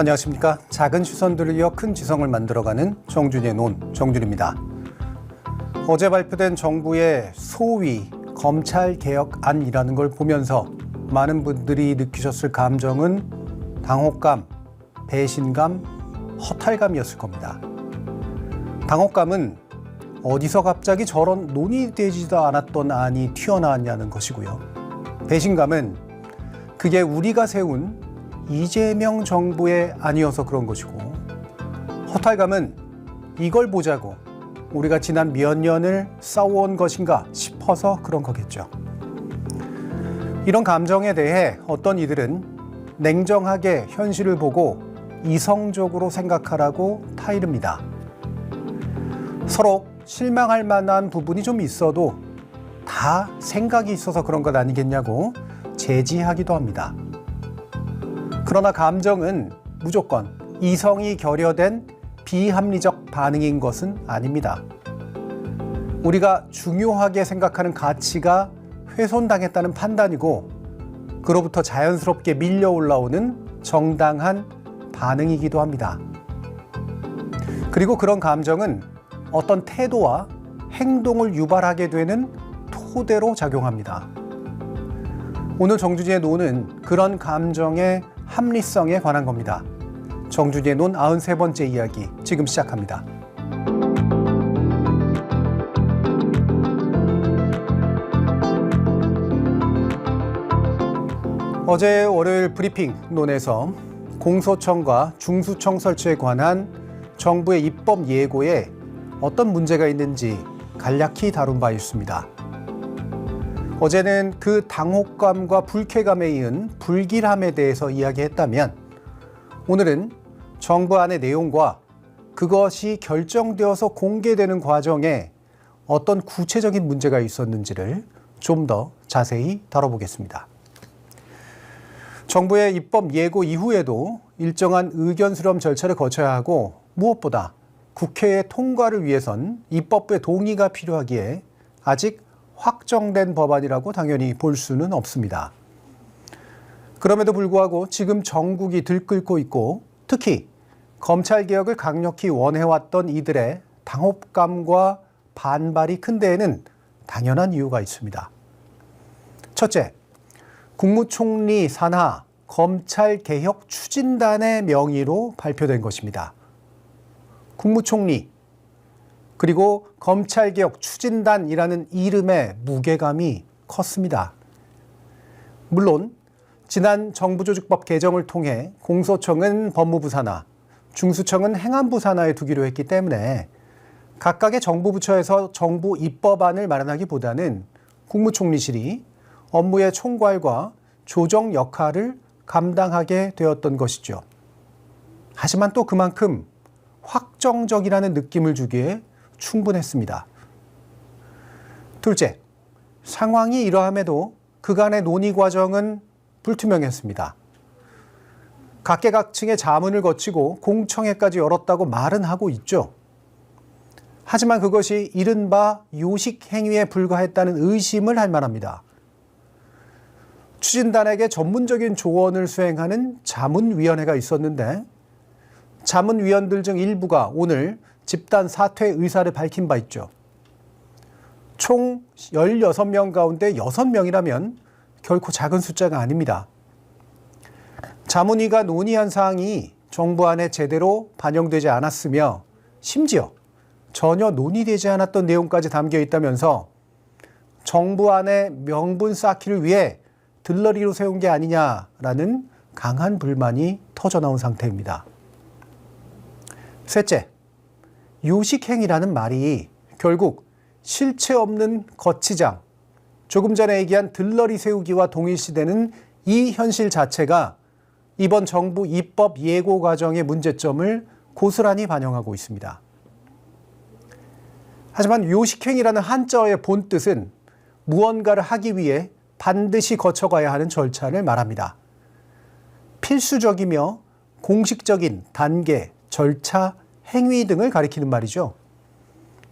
안녕하십니까. 작은 시선들을 이어 큰 지성을 만들어가는 정준희의 논, 정준희입니다. 어제 발표된 정부의 소위 검찰개혁안이라는 걸 보면서 많은 분들이 느끼셨을 감정은 당혹감, 배신감, 허탈감이었을 겁니다. 당혹감은 어디서 갑자기 저런 논의되지도 않았던 안이 튀어나왔냐는 것이고요. 배신감은 그게 우리가 세운 이재명 정부의 안이어서 그런 것이고, 허탈감은 이걸 보자고 우리가 지난 몇 년을 싸워온 것인가 싶어서 그런 거겠죠. 이런 감정에 대해 어떤 이들은 냉정하게 현실을 보고 이성적으로 생각하라고 타이릅니다. 서로 실망할 만한 부분이 좀 있어도 다 생각이 있어서 그런 것 아니겠냐고 제지하기도 합니다. 그러나 감정은 무조건 이성이 결여된 비합리적 반응인 것은 아닙니다. 우리가 중요하게 생각하는 가치가 훼손당했다는 판단이고, 그로부터 자연스럽게 밀려 올라오는 정당한 반응이기도 합니다. 그리고 그런 감정은 어떤 태도와 행동을 유발하게 되는 토대로 작용합니다. 오늘 정준희의 논은 그런 감정의 합리성에 관한 겁니다. 정준희의 논 93번째 이야기 지금 시작합니다. 어제 월요일 브리핑 논에서 공소청과 중수청 설치에 관한 정부의 입법 예고에 어떤 문제가 있는지 간략히 다룬 바 있습니다. 어제는 그 당혹감과 불쾌감에 이은 불길함에 대해서 이야기했다면, 오늘은 정부 안의 내용과 그것이 결정되어서 공개되는 과정에 어떤 구체적인 문제가 있었는지를 좀 더 자세히 다뤄보겠습니다. 정부의 입법 예고 이후에도 일정한 의견 수렴 절차를 거쳐야 하고, 무엇보다 국회의 통과를 위해선 입법부의 동의가 필요하기에 아직 확정된 법안이라고 당연히 볼 수는 없습니다. 그럼에도 불구하고 지금 정국이 들끓고 있고, 특히 검찰개혁을 강력히 원해왔던 이들의 당혹감과 반발이 큰 데에는 당연한 이유가 있습니다. 첫째, 국무총리 산하 검찰개혁 추진단의 명의로 발표된 것입니다. 국무총리 그리고 검찰개혁 추진단이라는 이름의 무게감이 컸습니다. 물론 지난 정부조직법 개정을 통해 공소청은 법무부 산하, 중수청은 행안부 산하에 두기로 했기 때문에 각각의 정부 부처에서 정부 입법안을 마련하기보다는 국무총리실이 업무의 총괄과 조정 역할을 감당하게 되었던 것이죠. 하지만 또 그만큼 확정적이라는 느낌을 주기에 충분했습니다. 둘째, 상황이 이러함에도 그간의 논의 과정은 불투명했습니다. 각계각층의 자문을 거치고 공청회까지 열었다고 말은 하고 있죠. 하지만 그것이 이른바 요식 행위에 불과했다는 의심을 할 만합니다. 추진단에게 전문적인 조언을 수행하는 자문위원회가 있었는데, 자문위원들 중 일부가 오늘 집단 사퇴 의사를 밝힌 바 있죠. 총 16명 가운데 6명이라면 결코 작은 숫자가 아닙니다. 자문위가 논의한 사항이 정부 안에 제대로 반영되지 않았으며, 심지어 전혀 논의되지 않았던 내용까지 담겨 있다면서 정부 안에 명분 쌓기를 위해 들러리로 세운 게 아니냐라는 강한 불만이 터져나온 상태입니다. 셋째, 요식행위라는 말이 결국 실체 없는 거치장, 조금 전에 얘기한 들러리 세우기와 동일시되는 이 현실 자체가 이번 정부 입법 예고 과정의 문제점을 고스란히 반영하고 있습니다. 하지만 요식행위라는 한자어의 본뜻은 무언가를 하기 위해 반드시 거쳐가야 하는 절차를 말합니다. 필수적이며 공식적인 단계, 절차, 행위 등을 가리키는 말이죠.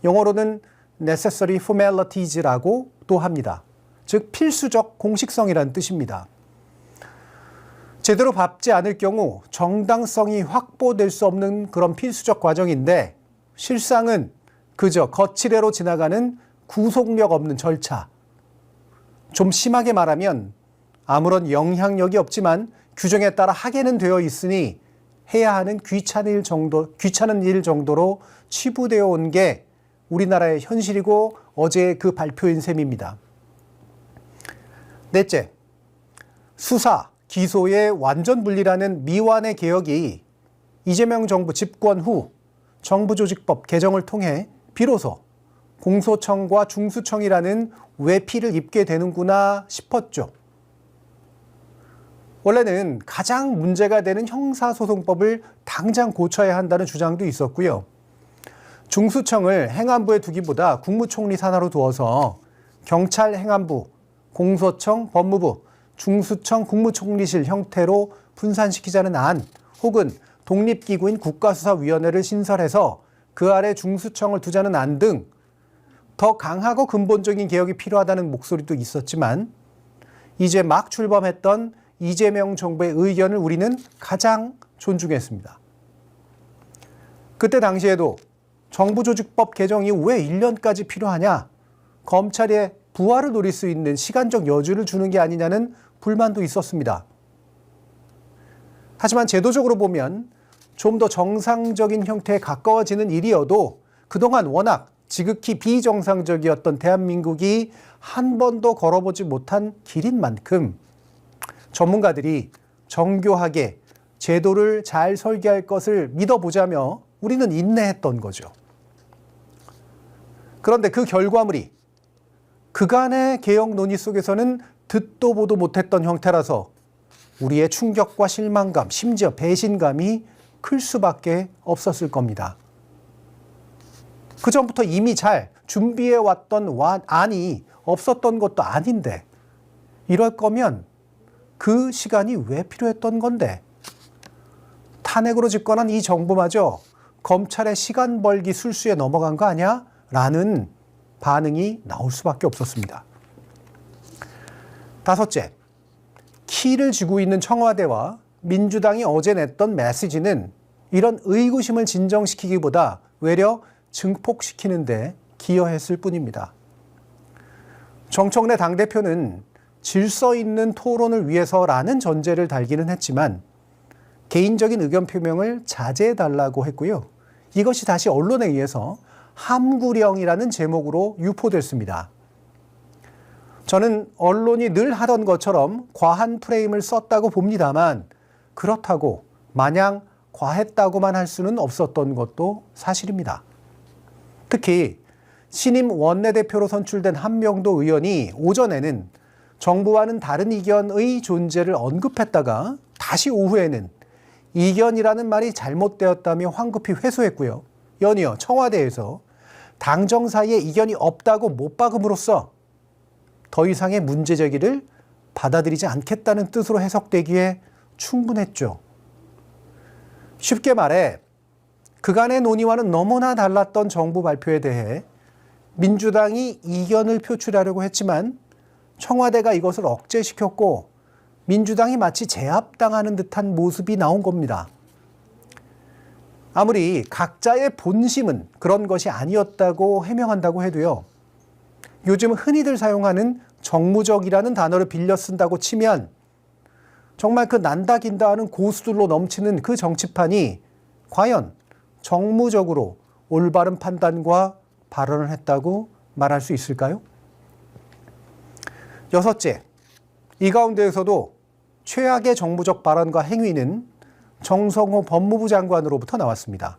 영어로는 necessary formalities라고 또 합니다. 즉 필수적 공식성이라는 뜻입니다. 제대로 밟지 않을 경우 정당성이 확보될 수 없는 그런 필수적 과정인데 실상은 그저 거치대로 지나가는 구속력 없는 절차. 좀 심하게 말하면 아무런 영향력이 없지만 규정에 따라 하게는 되어 있으니 해야 하는 귀찮은 일 정도로 치부되어 온 게 우리나라의 현실이고 어제의 그 발표인 셈입니다. 넷째, 수사, 기소의 완전 분리라는 미완의 개혁이 이재명 정부 집권 후 정부조직법 개정을 통해 비로소 공소청과 중수청이라는 외피를 입게 되는구나 싶었죠. 원래는 가장 문제가 되는 형사소송법을 당장 고쳐야 한다는 주장도 있었고요. 중수청을 행안부에 두기보다 국무총리 산하로 두어서 경찰 행안부, 공소청 법무부, 중수청 국무총리실 형태로 분산시키자는 안, 혹은 독립기구인 국가수사위원회를 신설해서 그 아래 중수청을 두자는 안 등 더 강하고 근본적인 개혁이 필요하다는 목소리도 있었지만 이제 막 출범했던 이재명 정부의 의견을 우리는 가장 존중했습니다. 그때 당시에도 정부조직법 개정이 왜 1년까지 필요하냐, 검찰의 부활을 노릴 수 있는 시간적 여주를 주는 게 아니냐는 불만도 있었습니다. 하지만 제도적으로 보면 좀 더 정상적인 형태에 가까워지는 일이어도 그동안 워낙 지극히 비정상적이었던 대한민국이 한 번도 걸어보지 못한 길인 만큼 전문가들이 정교하게 제도를 잘 설계할 것을 믿어보자며 우리는 인내했던 거죠. 그런데 그 결과물이 그간의 개혁 논의 속에서는 듣도 보도 못했던 형태라서 우리의 충격과 실망감, 심지어 배신감이 클 수밖에 없었을 겁니다. 그 전부터 이미 잘 준비해왔던 안이 없었던 것도 아닌데 이럴 거면 그 시간이 왜 필요했던 건데 탄핵으로 집권한 이 정부마저 검찰의 시간 벌기 술수에 넘어간 거 아니야? 라는 반응이 나올 수밖에 없었습니다. 다섯째, 키를 쥐고 있는 청와대와 민주당이 어제 냈던 메시지는 이런 의구심을 진정시키기보다 외려 증폭시키는 데 기여했을 뿐입니다. 정청래 당대표는 질서 있는 토론을 위해서라는 전제를 달기는 했지만 개인적인 의견 표명을 자제해달라고 했고요. 이것이 다시 언론에 의해서 함구령이라는 제목으로 유포됐습니다. 저는 언론이 늘 하던 것처럼 과한 프레임을 썼다고 봅니다만 그렇다고 마냥 과했다고만 할 수는 없었던 것도 사실입니다. 특히 신임 원내대표로 선출된 한명도 의원이 오전에는 정부와는 다른 이견의 존재를 언급했다가 다시 오후에는 이견이라는 말이 잘못되었다며 황급히 회수했고요. 연이어 청와대에서 당정 사이에 이견이 없다고 못 박음으로써 더 이상의 문제 제기를 받아들이지 않겠다는 뜻으로 해석되기에 충분했죠. 쉽게 말해 그간의 논의와는 너무나 달랐던 정부 발표에 대해 민주당이 이견을 표출하려고 했지만 청와대가 이것을 억제시켰고 민주당이 마치 제압당하는 듯한 모습이 나온 겁니다. 아무리 각자의 본심은 그런 것이 아니었다고 해명한다고 해도요. 요즘 흔히들 사용하는 정무적이라는 단어를 빌려 쓴다고 치면 정말 그 난다 긴다 하는 고수들로 넘치는 그 정치판이 과연 정무적으로 올바른 판단과 발언을 했다고 말할 수 있을까요? 여섯째, 이 가운데에서도 최악의 정무적 발언과 행위는 정성호 법무부 장관으로부터 나왔습니다.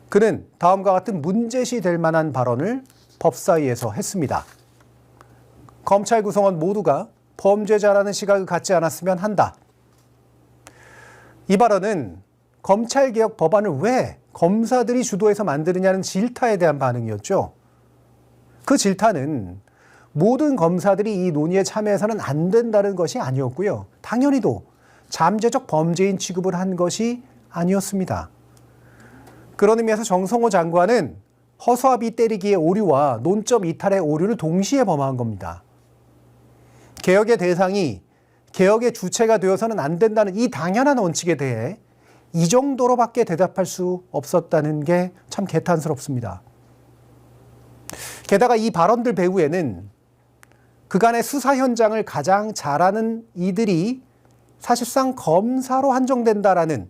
그는 다음과 같은 문제시 될 만한 발언을 법사위에서 했습니다. 검찰 구성원 모두가 범죄자라는 시각을 갖지 않았으면 한다. 이 발언은 검찰개혁 법안을 왜 검사들이 주도해서 만드느냐는 질타에 대한 반응이었죠. 그 질타는 모든 검사들이 이 논의에 참여해서는 안 된다는 것이 아니었고요. 당연히도 잠재적 범죄인 취급을 한 것이 아니었습니다. 그런 의미에서 정성호 장관은 허수아비 때리기의 오류와 논점 이탈의 오류를 동시에 범한 겁니다. 개혁의 대상이 개혁의 주체가 되어서는 안 된다는 이 당연한 원칙에 대해 이 정도로밖에 대답할 수 없었다는 게 참 개탄스럽습니다. 게다가 이 발언들 배후에는 그간의 수사 현장을 가장 잘하는 이들이 사실상 검사로 한정된다라는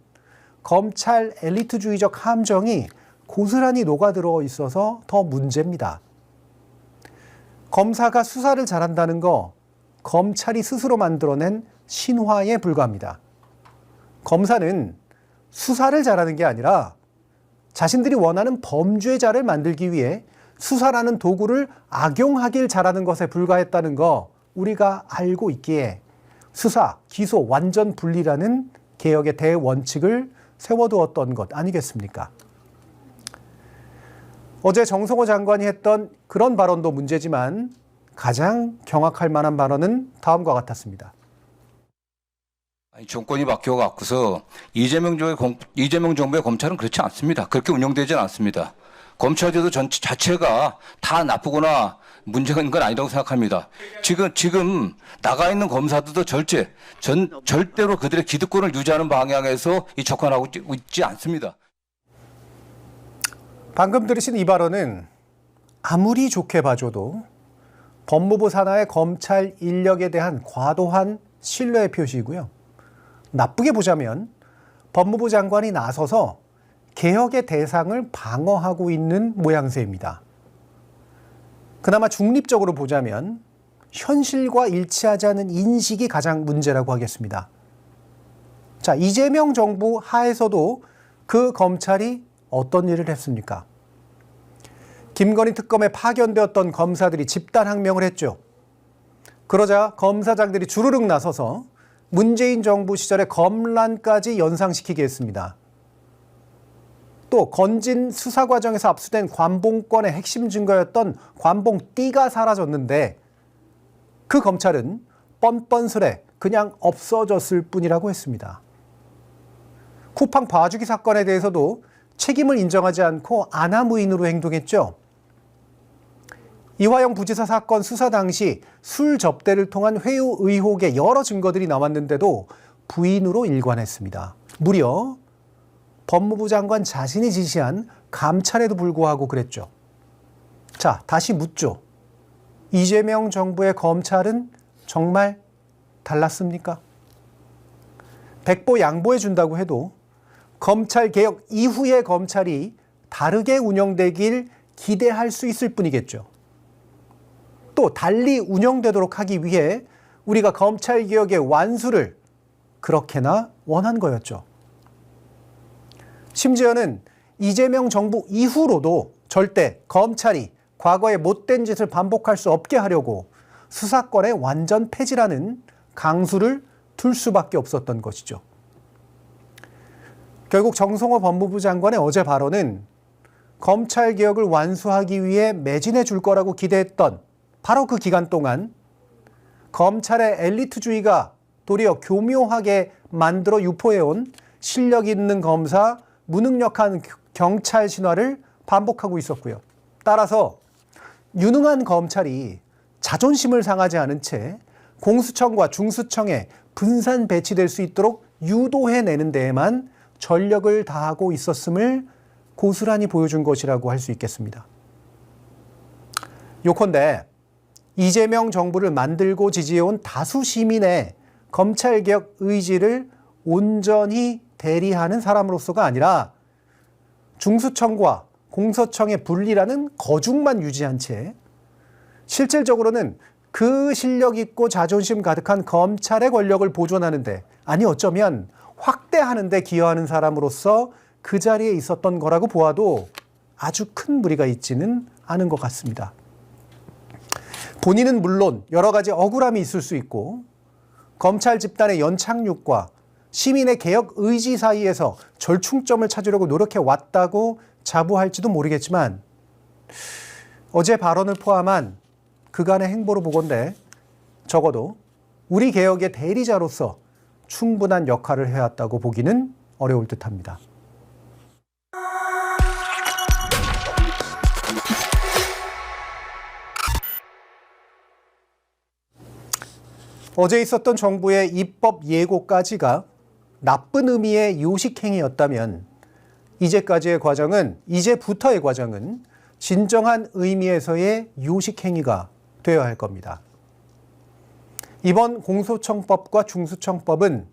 검찰 엘리트주의적 함정이 고스란히 녹아들어 있어서 더 문제입니다. 검사가 수사를 잘한다는 거 검찰이 스스로 만들어낸 신화에 불과합니다. 검사는 수사를 잘하는 게 아니라 자신들이 원하는 범죄자를 만들기 위해 수사라는 도구를 악용하길 잘하는 것에 불과했다는 거 우리가 알고 있기에 수사, 기소 완전 분리라는 개혁의 대원칙을 세워두었던 것 아니겠습니까? 어제 정성호 장관이 했던 그런 발언도 문제지만 가장 경악할 만한 발언은 다음과 같았습니다. 아니, 정권이 바뀌어갖고서 이재명 정부의 검찰은 그렇지 않습니다. 그렇게 운영되지는 않습니다. 검찰제도 자체가 다 나쁘거나 문제가 있는 건 아니라고 생각합니다. 지금 나가 있는 검사들도 절대로 그들의 기득권을 유지하는 방향에서 접근하고 있지 않습니다. 방금 들으신 이 발언은 아무리 좋게 봐줘도 법무부 산하의 검찰 인력에 대한 과도한 신뢰의 표시이고요. 나쁘게 보자면 법무부 장관이 나서서 개혁의 대상을 방어하고 있는 모양새입니다. 그나마 중립적으로 보자면 현실과 일치하지 않는 인식이 가장 문제라고 하겠습니다. 자, 이재명 정부 하에서도 그 검찰이 어떤 일을 했습니까? 김건희 특검에 파견되었던 검사들이 집단항명을 했죠. 그러자 검사장들이 주르륵 나서서 문재인 정부 시절의 검란까지 연상시키게 했습니다. 또 건진 수사 과정에서 압수된 관봉권의 핵심 증거였던 관봉띠가 사라졌는데 그 검찰은 뻔뻔스레 그냥 없어졌을 뿐이라고 했습니다. 쿠팡 봐주기 사건에 대해서도 책임을 인정하지 않고 아나무인으로 행동했죠. 이화영 부지사 사건 수사 당시 술 접대를 통한 회유 의혹에 여러 증거들이 나왔는데도 부인으로 일관했습니다. 무려 법무부 장관 자신이 지시한 감찰에도 불구하고 그랬죠. 자, 다시 묻죠. 이재명 정부의 검찰은 정말 달랐습니까? 백보 양보해 준다고 해도 검찰 개혁 이후의 검찰이 다르게 운영되길 기대할 수 있을 뿐이겠죠. 또 달리 운영되도록 하기 위해 우리가 검찰 개혁의 완수를 그렇게나 원한 거였죠. 심지어는 이재명 정부 이후로도 절대 검찰이 과거의 못된 짓을 반복할 수 없게 하려고 수사권의 완전 폐지라는 강수를 둘 수밖에 없었던 것이죠. 결국 정성호 법무부 장관의 어제 발언은 검찰 개혁을 완수하기 위해 매진해 줄 거라고 기대했던 바로 그 기간 동안 검찰의 엘리트주의가 도리어 교묘하게 만들어 유포해온 실력 있는 검사, 무능력한 경찰 신화를 반복하고 있었고요. 따라서 유능한 검찰이 자존심을 상하지 않은 채 공수처과 중수청에 분산 배치될 수 있도록 유도해내는 데에만 전력을 다하고 있었음을 고스란히 보여준 것이라고 할 수 있겠습니다. 요컨대 이재명 정부를 만들고 지지해온 다수 시민의 검찰개혁 의지를 온전히 대리하는 사람으로서가 아니라 중수청과 공서청의 분리라는 거중만 유지한 채 실질적으로는 그 실력 있고 자존심 가득한 검찰의 권력을 보존하는데, 아니 어쩌면 확대하는 데 기여하는 사람으로서 그 자리에 있었던 거라고 보아도 아주 큰 무리가 있지는 않은 것 같습니다. 본인은 물론 여러 가지 억울함이 있을 수 있고 검찰 집단의 연착륙과 시민의 개혁 의지 사이에서 절충점을 찾으려고 노력해 왔다고 자부할지도 모르겠지만 어제 발언을 포함한 그간의 행보로 보건대 적어도 우리 개혁의 대리자로서 충분한 역할을 해왔다고 보기는 어려울 듯합니다. 어제 있었던 정부의 입법 예고까지가 나쁜 의미의 요식행위였다면 이제부터의 과정은 진정한 의미에서의 요식행위가 되어야 할 겁니다. 이번 공소청법과 중수청법은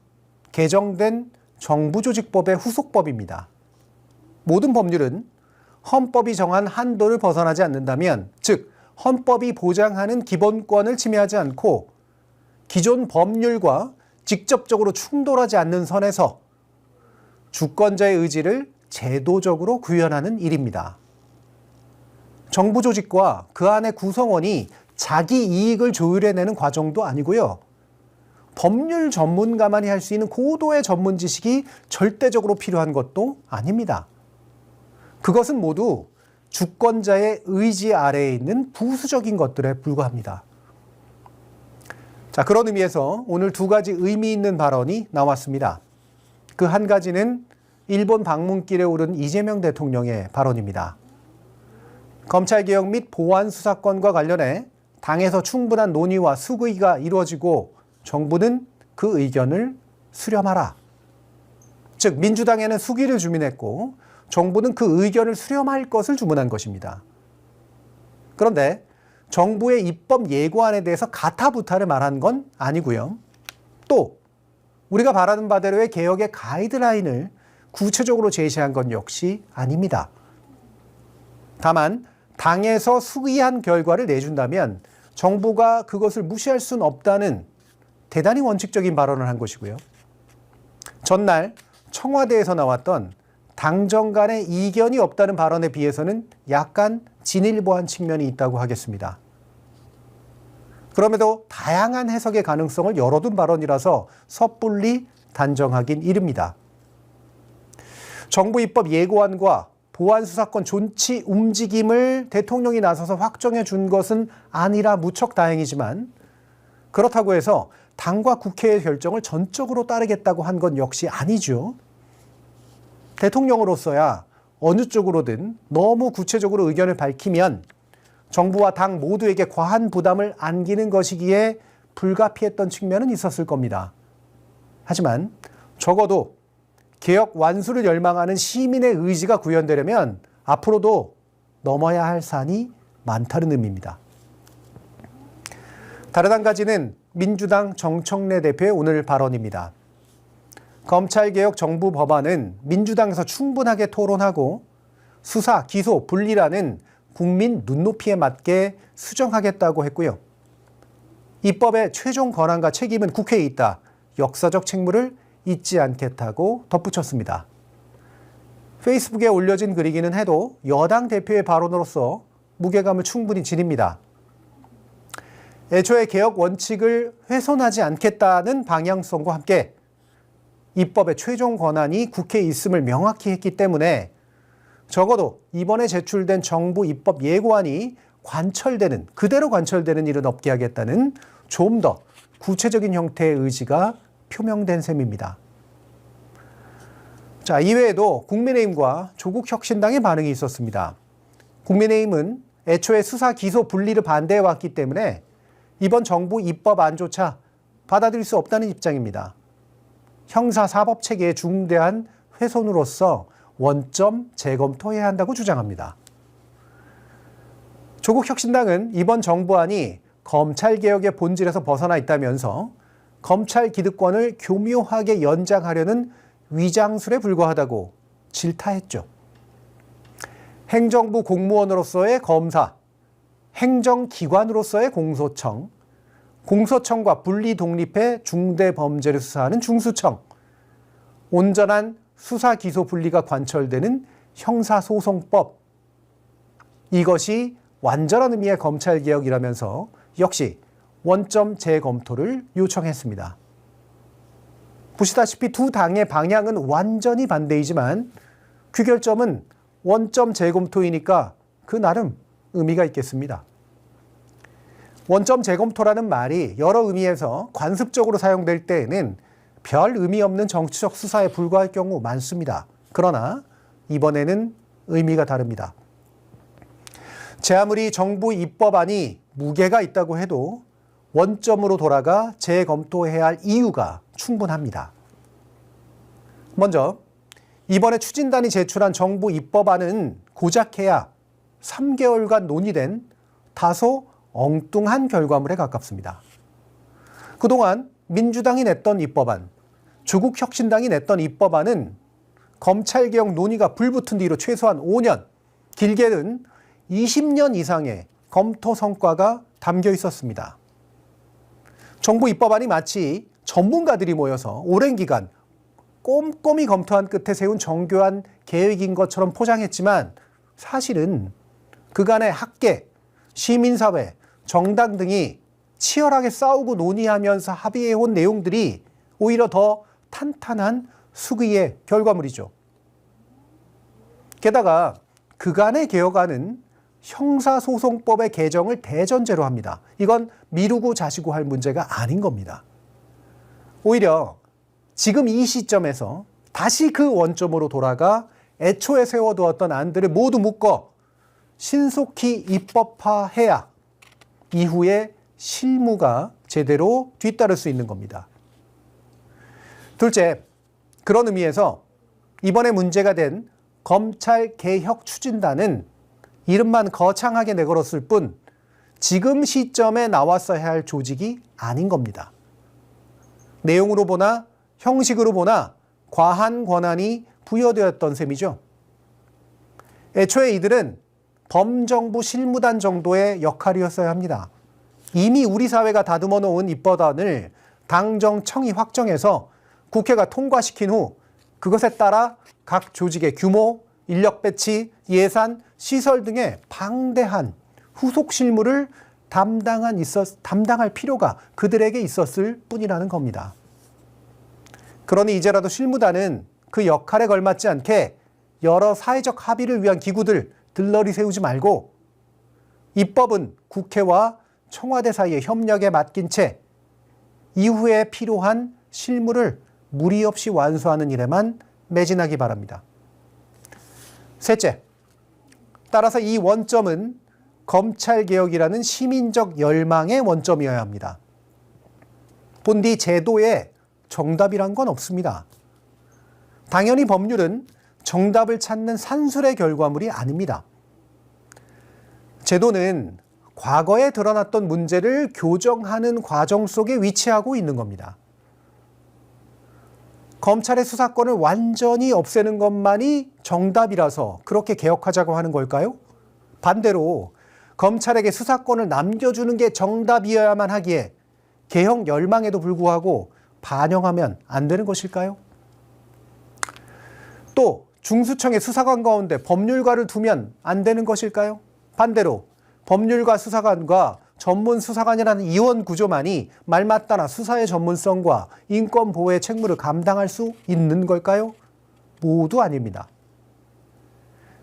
개정된 정부조직법의 후속법입니다. 모든 법률은 헌법이 정한 한도를 벗어나지 않는다면, 즉 헌법이 보장하는 기본권을 침해하지 않고 기존 법률과 직접적으로 충돌하지 않는 선에서 주권자의 의지를 제도적으로 구현하는 일입니다. 정부 조직과 그 안의 구성원이 자기 이익을 조율해내는 과정도 아니고요. 법률 전문가만이 할 수 있는 고도의 전문 지식이 절대적으로 필요한 것도 아닙니다. 그것은 모두 주권자의 의지 아래에 있는 부수적인 것들에 불과합니다. 자, 그런 의미에서 오늘 두 가지 의미 있는 발언이 나왔습니다. 그 한 가지는 일본 방문길에 오른 이재명 대통령의 발언입니다. 검찰개혁 및 보안 수사권과 관련해 당에서 충분한 논의와 수의가 이루어지고 정부는 그 의견을 수렴하라. 즉 민주당에는 수기를 주문했고 정부는 그 의견을 수렴할 것을 주문한 것입니다. 그런데 정부의 입법 예고안에 대해서 가타부타를 말한 건 아니고요. 또 우리가 바라는 바대로의 개혁의 가이드라인을 구체적으로 제시한 건 역시 아닙니다. 다만 당에서 수의한 결과를 내준다면 정부가 그것을 무시할 수는 없다는 대단히 원칙적인 발언을 한 것이고요. 전날 청와대에서 나왔던 당정 간의 이견이 없다는 발언에 비해서는 약간 진일보한 측면이 있다고 하겠습니다. 그럼에도 다양한 해석의 가능성을 열어둔 발언이라서 섣불리 단정하긴 이릅니다. 정부 입법 예고안과 보안수사권 존치 움직임을 대통령이 나서서 확정해 준 것은 아니라 무척 다행이지만 그렇다고 해서 당과 국회의 결정을 전적으로 따르겠다고 한 건 역시 아니죠. 대통령으로서야 어느 쪽으로든 너무 구체적으로 의견을 밝히면 정부와 당 모두에게 과한 부담을 안기는 것이기에 불가피했던 측면은 있었을 겁니다. 하지만 적어도 개혁 완수를 열망하는 시민의 의지가 구현되려면 앞으로도 넘어야 할 산이 많다는 의미입니다. 다른 한 가지는 민주당 정청래 대표의 오늘 발언입니다. 검찰개혁 정부 법안은 민주당에서 충분하게 토론하고 수사, 기소, 분리라는 국민 눈높이에 맞게 수정하겠다고 했고요. 입법의 최종 권한과 책임은 국회에 있다. 역사적 책무를 잊지 않겠다고 덧붙였습니다. 페이스북에 올려진 글이기는 해도 여당 대표의 발언으로서 무게감을 충분히 지닙니다. 애초에 개혁 원칙을 훼손하지 않겠다는 방향성과 함께 입법의 최종 권한이 국회에 있음을 명확히 했기 때문에 적어도 이번에 제출된 정부 입법 예고안이 그대로 관철되는 일은 없게 하겠다는 좀 더 구체적인 형태의 의지가 표명된 셈입니다. 자, 이외에도 국민의힘과 조국혁신당의 반응이 있었습니다. 국민의힘은 애초에 수사 기소 분리를 반대해 왔기 때문에 이번 정부 입법안조차 받아들일 수 없다는 입장입니다. 형사사법체계의 중대한 훼손으로서 원점 재검토해야 한다고 주장합니다. 조국혁신당은 이번 정부안이 검찰개혁의 본질에서 벗어나 있다면서 검찰 기득권을 교묘하게 연장하려는 위장술에 불과하다고 질타했죠. 행정부 공무원으로서의 검사, 행정기관으로서의 공소청, 공소청과 분리 독립해 중대범죄를 수사하는 중수청, 온전한 수사 기소 분리가 관철되는 형사소송법, 이것이 완전한 의미의 검찰개혁이라면서 역시 원점 재검토를 요청했습니다. 보시다시피 두 당의 방향은 완전히 반대이지만 귀결점은 원점 재검토이니까 그 나름 의미가 있겠습니다. 원점 재검토라는 말이 여러 의미에서 관습적으로 사용될 때에는 별 의미 없는 정치적 수사에 불과할 경우 많습니다. 그러나 이번에는 의미가 다릅니다. 제 아무리 정부 입법안이 무게가 있다고 해도 원점으로 돌아가 재검토해야 할 이유가 충분합니다. 먼저 이번에 추진단이 제출한 정부 입법안은 고작해야 3개월간 논의된 다소 엉뚱한 결과물에 가깝습니다. 그동안 민주당이 냈던 입법안, 조국혁신당이 냈던 입법안은 검찰개혁 논의가 불붙은 뒤로 최소한 5년, 길게는 20년 이상의 검토 성과가 담겨 있었습니다. 정부 입법안이 마치 전문가들이 모여서 오랜 기간 꼼꼼히 검토한 끝에 세운 정교한 계획인 것처럼 포장했지만 사실은 그간의 학계, 시민사회, 정당 등이 치열하게 싸우고 논의하면서 합의해온 내용들이 오히려 더 탄탄한 수기의 결과물이죠. 게다가 그간의 개혁안은 형사소송법의 개정을 대전제로 합니다. 이건 미루고 자시고 할 문제가 아닌 겁니다. 오히려 지금 이 시점에서 다시 그 원점으로 돌아가 애초에 세워두었던 안들을 모두 묶어 신속히 입법화해야 이후에 실무가 제대로 뒤따를 수 있는 겁니다. 둘째, 그런 의미에서 이번에 문제가 된 검찰개혁 추진단은 이름만 거창하게 내걸었을 뿐 지금 시점에 나왔어야 할 조직이 아닌 겁니다. 내용으로 보나 형식으로 보나 과한 권한이 부여되었던 셈이죠. 애초에 이들은 범정부 실무단 정도의 역할이었어야 합니다. 이미 우리 사회가 다듬어 놓은 입법안을 당정청이 확정해서 국회가 통과시킨 후 그것에 따라 각 조직의 규모, 인력 배치, 예산, 시설 등의 방대한 후속 실무를 담당할 필요가 그들에게 있었을 뿐이라는 겁니다. 그러니 이제라도 실무단은 그 역할에 걸맞지 않게 여러 사회적 합의를 위한 기구들 들러리 세우지 말고 입법은 국회와 청와대 사이의 협력에 맡긴 채 이후에 필요한 실무를 무리 없이 완수하는 일에만 매진하기 바랍니다. 셋째, 따라서 이 원점은 검찰개혁이라는 시민적 열망의 원점이어야 합니다. 본디 제도에 정답이란 건 없습니다. 당연히 법률은 정답을 찾는 산술의 결과물이 아닙니다. 제도는 과거에 드러났던 문제를 교정하는 과정 속에 위치하고 있는 겁니다. 검찰의 수사권을 완전히 없애는 것만이 정답이라서 그렇게 개혁하자고 하는 걸까요? 반대로 검찰에게 수사권을 남겨주는 게 정답이어야만 하기에 개혁 열망에도 불구하고 반영하면 안 되는 것일까요? 또 중수청의 수사관 가운데 법률가를 두면 안 되는 것일까요? 반대로 법률가 수사관과 전문 수사관이라는 이원 구조만이 말맞다나 수사의 전문성과 인권 보호의 책무를 감당할 수 있는 걸까요? 모두 아닙니다.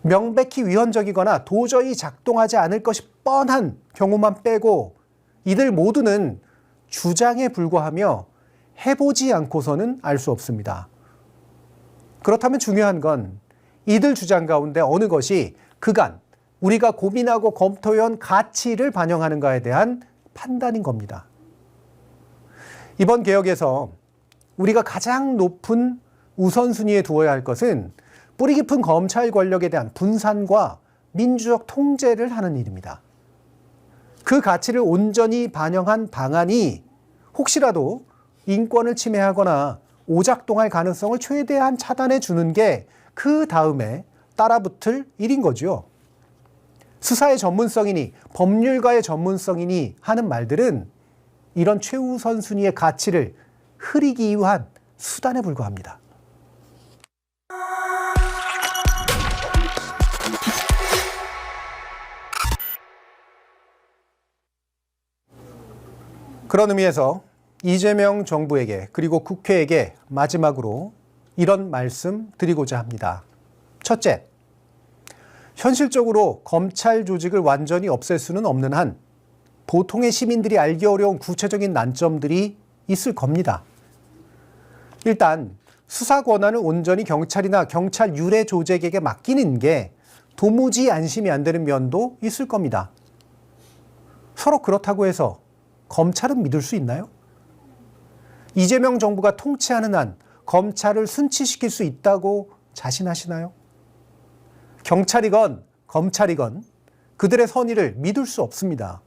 명백히 위헌적이거나 도저히 작동하지 않을 것이 뻔한 경우만 빼고 이들 모두는 주장에 불과하며 해보지 않고서는 알 수 없습니다. 그렇다면 중요한 건 이들 주장 가운데 어느 것이 그간 우리가 고민하고 검토해온 가치를 반영하는가에 대한 판단인 겁니다. 이번 개혁에서 우리가 가장 높은 우선순위에 두어야 할 것은 뿌리 깊은 검찰 권력에 대한 분산과 민주적 통제를 하는 일입니다. 그 가치를 온전히 반영한 방안이 혹시라도 인권을 침해하거나 오작동할 가능성을 최대한 차단해 주는 게 그 다음에 따라붙을 일인 거죠. 수사의 전문성이니 법률가의 전문성이니 하는 말들은 이런 최우선 순위의 가치를 흐리기 위한 수단에 불과합니다. 그런 의미에서 이재명 정부에게 그리고 국회에게 마지막으로 이런 말씀 드리고자 합니다. 첫째, 현실적으로 검찰 조직을 완전히 없앨 수는 없는 한 보통의 시민들이 알기 어려운 구체적인 난점들이 있을 겁니다. 일단 수사 권한을 온전히 경찰이나 경찰 유례 조직에게 맡기는 게 도무지 안심이 안 되는 면도 있을 겁니다. 서로 그렇다고 해서 검찰은 믿을 수 있나요? 이재명 정부가 통치하는 한 검찰을 순치시킬 수 있다고 자신하시나요? 경찰이건 검찰이건 그들의 선의를 믿을 수 없습니다.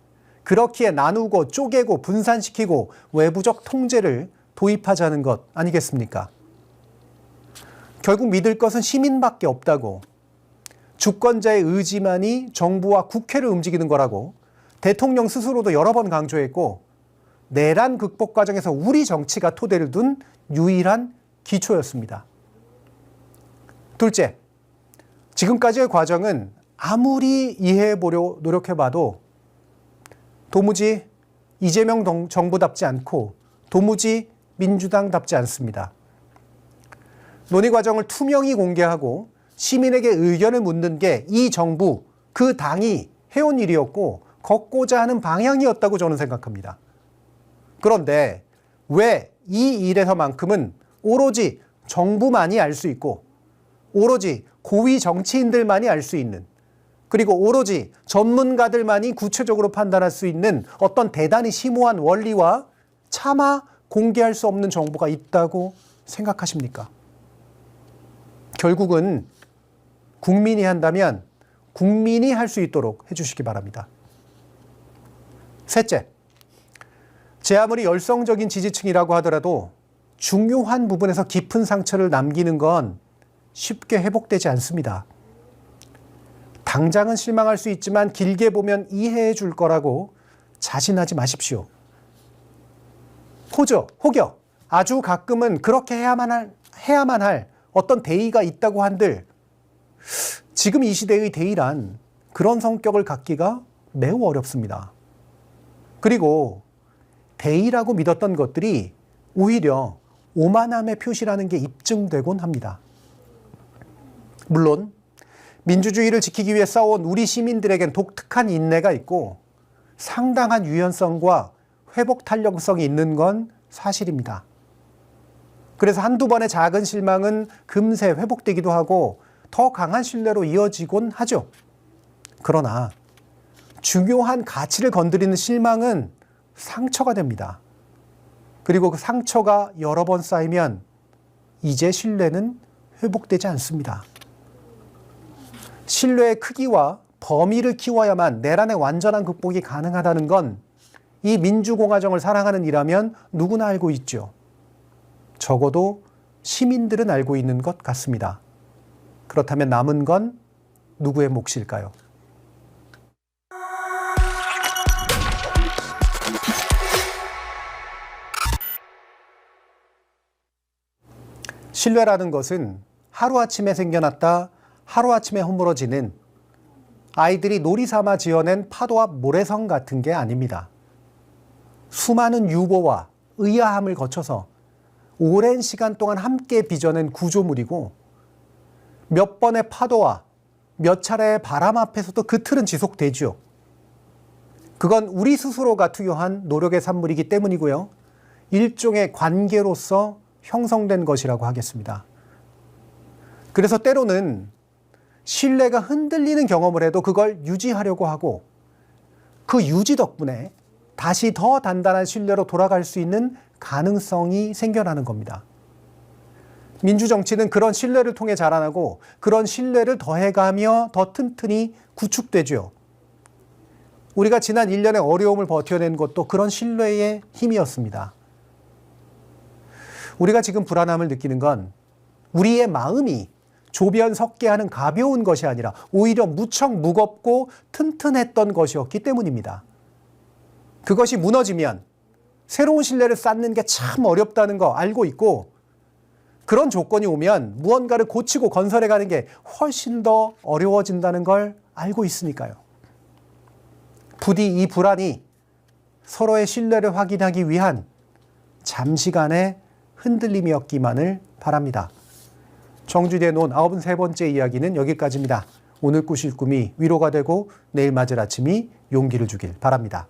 그렇기에 나누고 쪼개고 분산시키고 외부적 통제를 도입하자는 것 아니겠습니까? 결국 믿을 것은 시민밖에 없다고, 주권자의 의지만이 정부와 국회를 움직이는 거라고 대통령 스스로도 여러 번 강조했고, 내란 극복 과정에서 우리 정치가 토대를 둔 유일한 기초였습니다. 둘째, 지금까지의 과정은 아무리 이해해보려 노력해봐도 도무지 이재명 정부답지 않고 도무지 민주당답지 않습니다. 논의 과정을 투명히 공개하고 시민에게 의견을 묻는 게 이 정부, 그 당이 해온 일이었고 걷고자 하는 방향이었다고 저는 생각합니다. 그런데 왜 이 일에서만큼은 오로지 정부만이 알 수 있고 오로지 고위 정치인들만이 알 수 있는, 그리고 오로지 전문가들만이 구체적으로 판단할 수 있는 어떤 대단히 심오한 원리와 차마 공개할 수 없는 정보가 있다고 생각하십니까? 결국은 국민이 한다면 국민이 할 수 있도록 해주시기 바랍니다. 셋째, 제 아무리 열성적인 지지층이라고 하더라도 중요한 부분에서 깊은 상처를 남기는 건 쉽게 회복되지 않습니다. 당장은 실망할 수 있지만 길게 보면 이해해 줄 거라고 자신하지 마십시오. 혹여 아주 가끔은 그렇게 해야만 할 어떤 대의가 있다고 한들 지금 이 시대의 대의란 그런 성격을 갖기가 매우 어렵습니다. 그리고 대의라고 믿었던 것들이 오히려 오만함의 표시라는 게 입증되곤 합니다. 물론 민주주의를 지키기 위해 싸워온 우리 시민들에겐 독특한 인내가 있고 상당한 유연성과 회복 탄력성이 있는 건 사실입니다. 그래서 한두 번의 작은 실망은 금세 회복되기도 하고 더 강한 신뢰로 이어지곤 하죠. 그러나 중요한 가치를 건드리는 실망은 상처가 됩니다. 그리고 그 상처가 여러 번 쌓이면 이제 신뢰는 회복되지 않습니다. 신뢰의 크기와 범위를 키워야만 내란의 완전한 극복이 가능하다는 건 이 민주공화정을 사랑하는 이라면 누구나 알고 있죠. 적어도 시민들은 알고 있는 것 같습니다. 그렇다면 남은 건 누구의 몫일까요? 신뢰라는 것은 하루아침에 생겨났다 하루아침에 허물어지는 아이들이 놀이 삼아 지어낸 파도와 모래성 같은 게 아닙니다. 수많은 유보와 의아함을 거쳐서 오랜 시간 동안 함께 빚어낸 구조물이고 몇 번의 파도와 몇 차례의 바람 앞에서도 그 틀은 지속되죠. 그건 우리 스스로가 투여한 노력의 산물이기 때문이고요. 일종의 관계로서 형성된 것이라고 하겠습니다. 그래서 때로는 신뢰가 흔들리는 경험을 해도 그걸 유지하려고 하고 그 유지 덕분에 다시 더 단단한 신뢰로 돌아갈 수 있는 가능성이 생겨나는 겁니다. 민주정치는 그런 신뢰를 통해 자라나고 그런 신뢰를 더해가며 더 튼튼히 구축되죠. 우리가 지난 1년의 어려움을 버텨낸 것도 그런 신뢰의 힘이었습니다. 우리가 지금 불안함을 느끼는 건 우리의 마음이 조변 섞게 하는 가벼운 것이 아니라 오히려 무척 무겁고 튼튼했던 것이었기 때문입니다. 그것이 무너지면 새로운 신뢰를 쌓는 게 참 어렵다는 거 알고 있고 그런 조건이 오면 무언가를 고치고 건설해가는 게 훨씬 더 어려워진다는 걸 알고 있으니까요. 부디 이 불안이 서로의 신뢰를 확인하기 위한 잠시간의 흔들림이었기만을 바랍니다. 정주대의 논 93번째 이야기는 여기까지입니다. 오늘 꾸실 꿈이 위로가 되고 내일 맞을 아침이 용기를 주길 바랍니다.